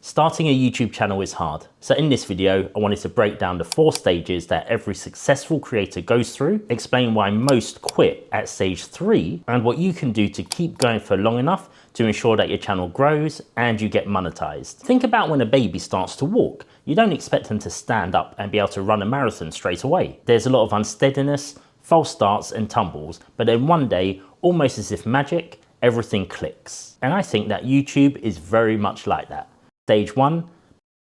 Starting a YouTube channel is hard. So in this video, I wanted to break down the 4 stages that every successful creator goes through, explain why most quit at stage 3, and what you can do to keep going for long enough to ensure that your channel grows and you get monetized. Think about when a baby starts to walk. You don't expect them to stand up and be able to run a marathon straight away. There's a lot of unsteadiness, false starts and tumbles, but then one day, almost as if magic, everything clicks. And I think that YouTube is very much like that. Stage 1,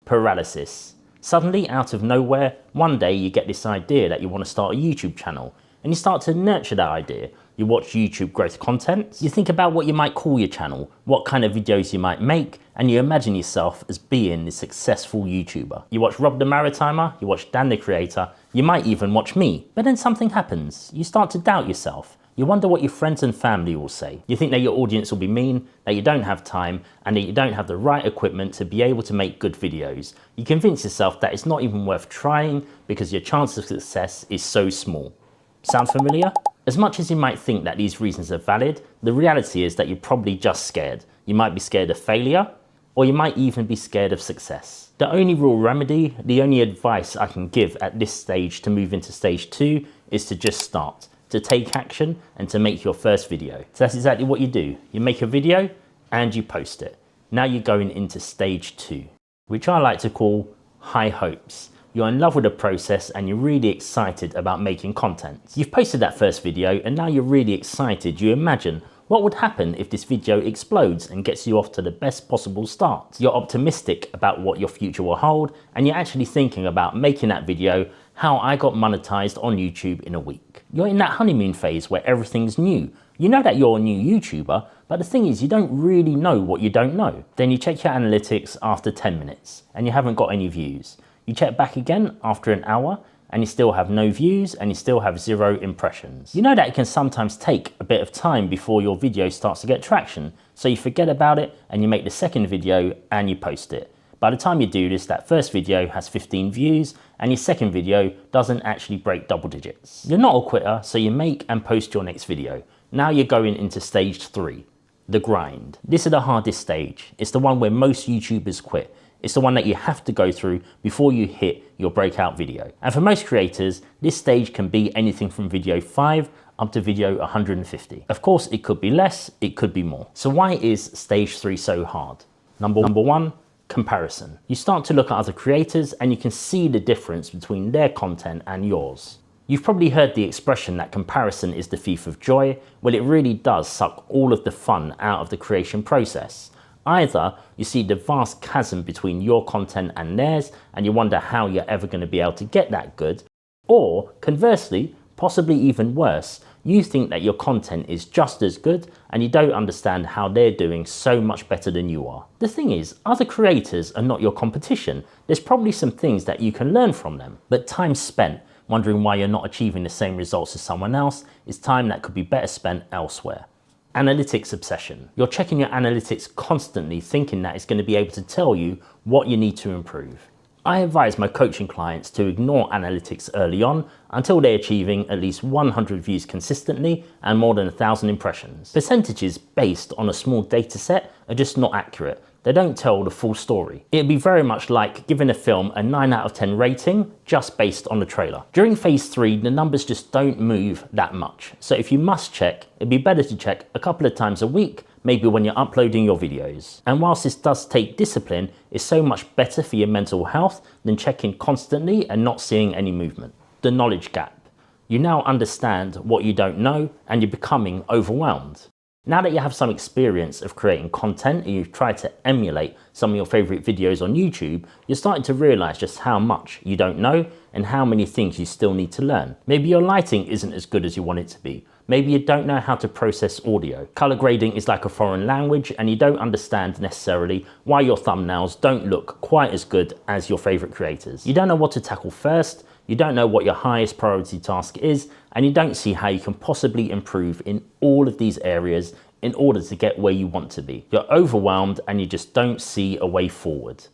paralysis. Suddenly, out of nowhere, one day you get this idea that you want to start a YouTube channel, and you start to nurture that idea. You watch YouTube growth content, you think about what you might call your channel, what kind of videos you might make, and you imagine yourself as being the successful YouTuber. You watch Rob the Maritimer, you watch Dan the Creator, you might even watch me. But then something happens. You start to doubt yourself. You wonder what your friends and family will say. You think that your audience will be mean, that you don't have time, and that you don't have the right equipment to be able to make good videos. You convince yourself that it's not even worth trying because your chance of success is so small. Sound familiar? As much as you might think that these reasons are valid, the reality is that you're probably just scared. You might be scared of failure, or you might even be scared of success. The only real remedy, the only advice I can give at this stage to move into stage 2 is to just start, to take action and to make your first video. So that's exactly what you do. You make a video and you post it. Now you're going into stage 2, which I like to call high hopes. You're in love with the process and you're really excited about making content. You've posted that first video and now you're really excited. You imagine what would happen if this video explodes and gets you off to the best possible start. You're optimistic about what your future will hold, and you're actually thinking about making that video, how I got monetized on YouTube in a week. You're in that honeymoon phase where everything's new. You know that you're a new YouTuber, but the thing is you don't really know what you don't know. Then you check your analytics after 10 minutes and you haven't got any views. You check back again after an hour and you still have no views and you still have 0 impressions. You know that it can sometimes take a bit of time before your video starts to get traction, so you forget about it and you make the second video and you post it. By the time you do this, that first video has 15 views and your second video doesn't actually break double digits. You're not a quitter, so you make and post your next video. Now you're going into stage 3, the grind. This is the hardest stage. It's the one where most YouTubers quit. It's the one that you have to go through before you hit your breakout video. And for most creators, this stage can be anything from video 5 up to video 150. Of course, it could be less, it could be more. So why is stage 3 so hard? Number 1, comparison. You start to look at other creators and you can see the difference between their content and yours. You've probably heard the expression that comparison is the thief of joy. Well, it really does suck all of the fun out of the creation process. Either you see the vast chasm between your content and theirs and you wonder how you're ever going to be able to get that good, or conversely, possibly even worse, you think that your content is just as good and you don't understand how they're doing so much better than you are. The thing is, other creators are not your competition. There's probably some things that you can learn from them, but time spent wondering why you're not achieving the same results as someone else is time that could be better spent elsewhere. Analytics obsession. You're checking your analytics constantly, thinking that it's going to be able to tell you what you need to improve. I advise my coaching clients to ignore analytics early on until they're achieving at least 100 views consistently and more than 1,000 impressions. Percentages based on a small data set are just not accurate. They don't tell the full story. It'd be very much like giving a film a 9 out of 10 rating just based on the trailer. During phase 3, the numbers just don't move that much. So if you must check, it'd be better to check a couple of times a week, maybe when you're uploading your videos. And whilst this does take discipline, it's so much better for your mental health than checking constantly and not seeing any movement. The knowledge gap. You now understand what you don't know and you're becoming overwhelmed. Now that you have some experience of creating content and you've tried to emulate some of your favorite videos on YouTube, you're starting to realize just how much you don't know and how many things you still need to learn. Maybe your lighting isn't as good as you want it to be. Maybe you don't know how to process audio. Color grading is like a foreign language and you don't understand necessarily why your thumbnails don't look quite as good as your favorite creators. You don't know what to tackle first, you don't know what your highest priority task is, and you don't see how you can possibly improve in all of these areas in order to get where you want to be. You're overwhelmed and you just don't see a way forward.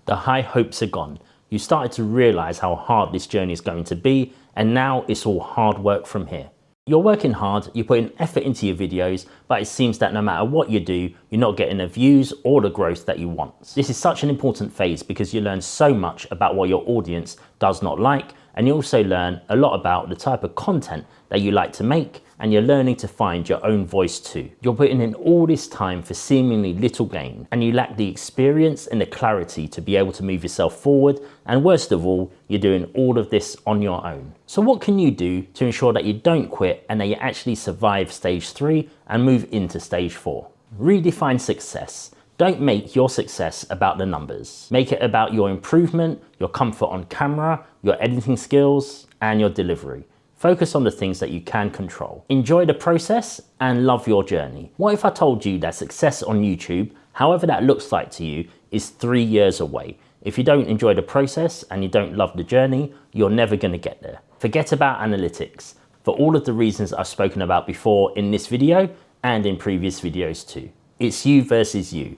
The high hopes are gone. You started to realize how hard this journey is going to be, and now it's all hard work from here. You're working hard, you're putting effort into your videos, but it seems that no matter what you do, you're not getting the views or the growth that you want. This is such an important phase because you learn so much about what your audience does not like, and you also learn a lot about the type of content that you like to make, and you're learning to find your own voice too. You're putting in all this time for seemingly little gain, and you lack the experience and the clarity to be able to move yourself forward, and worst of all, you're doing all of this on your own. So what can you do to ensure that you don't quit and that you actually survive stage 3 and move into stage 4? Redefine success. Don't make your success about the numbers. Make it about your improvement, your comfort on camera, your editing skills, and your delivery. Focus on the things that you can control. Enjoy the process and love your journey. What if I told you that success on YouTube, however that looks like to you, is 3 years away? If you don't enjoy the process and you don't love the journey, you're never going to get there. Forget about analytics for all of the reasons I've spoken about before in this video and in previous videos too. It's you versus you.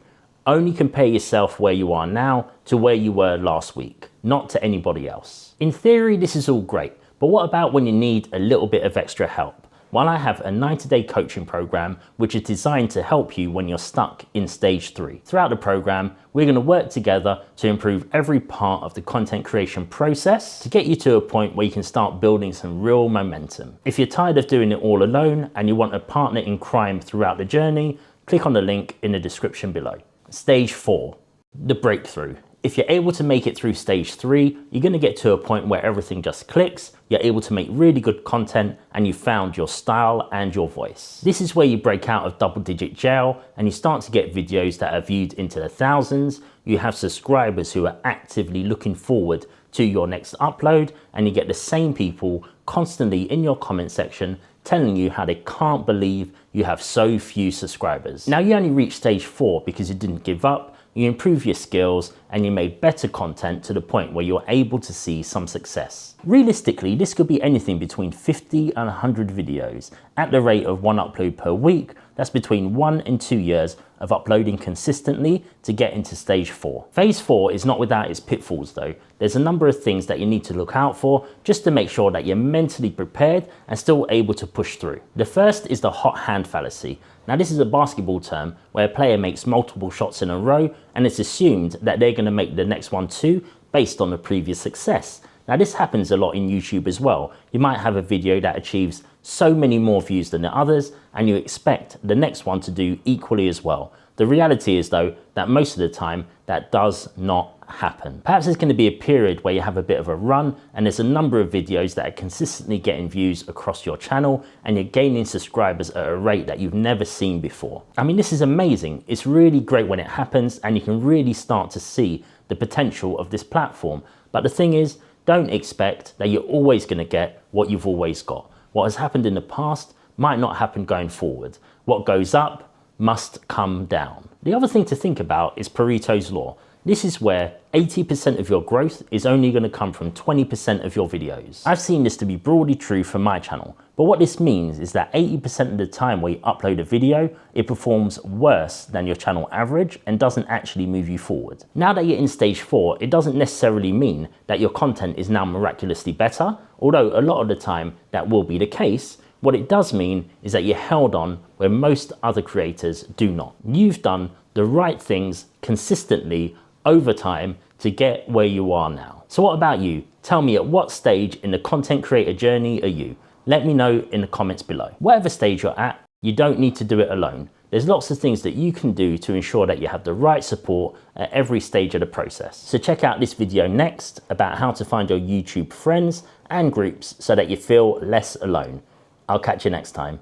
Only compare yourself where you are now to where you were last week, not to anybody else. In theory, this is all great, but what about when you need a little bit of extra help? Well, I have a 90-day coaching program which is designed to help you when you're stuck in stage 3. Throughout the program, we're going to work together to improve every part of the content creation process to get you to a point where you can start building some real momentum. If you're tired of doing it all alone and you want a partner in crime throughout the journey, click on the link in the description below. Stage 4, the breakthrough. If you're able to make it through stage 3, you're going to get to a point where everything just clicks, you're able to make really good content, and you found your style and your voice. This is where you break out of double-digit jail and you start to get videos that are viewed into the thousands. You have subscribers who are actively looking forward to your next upload, and you get the same people constantly in your comment section telling you how they can't believe you have so few subscribers. Now, you only reached stage 4 because you didn't give up, you improved your skills, and you made better content to the point where you're able to see some success. Realistically, this could be anything between 50 and 100 videos. At the rate of 1 upload per week, that's between 1 and 2 years of uploading consistently to get into stage 4. Phase 4 is not without its pitfalls though. There's a number of things that you need to look out for just to make sure that you're mentally prepared and still able to push through. The first is the hot hand fallacy. Now, this is a basketball term where a player makes multiple shots in a row and it's assumed that they're going to make the next one too based on the previous success. Now, this happens a lot in YouTube as well. You might have a video that achieves so many more views than the others and you expect the next one to do equally as well. The reality is though that most of the time that does not happen. Perhaps there's going to be a period where you have a bit of a run and there's a number of videos that are consistently getting views across your channel and you're gaining subscribers at a rate that you've never seen before. I mean, this is amazing. It's really great when it happens and you can really start to see the potential of this platform. But the thing is, don't expect that you're always going to get what you've always got. What has happened in the past might not happen going forward. What goes up must come down. The other thing to think about is Pareto's Law. This is where 80% of your growth is only going to come from 20% of your videos. I've seen this to be broadly true for my channel, but what this means is that 80% of the time where you upload a video, it performs worse than your channel average and doesn't actually move you forward. Now that you're in stage 4, it doesn't necessarily mean that your content is now miraculously better, although a lot of the time that will be the case. What it does mean is that you held on where most other creators do not. You've done the right things consistently over time to get where you are now. So what about you? Tell me, at what stage in the content creator journey are you? Let me know in the comments below. Whatever stage you're at, you don't need to do it alone. There's lots of things that you can do to ensure that you have the right support at every stage of the process. So check out this video next about how to find your YouTube friends and groups so that you feel less alone. I'll catch you next time.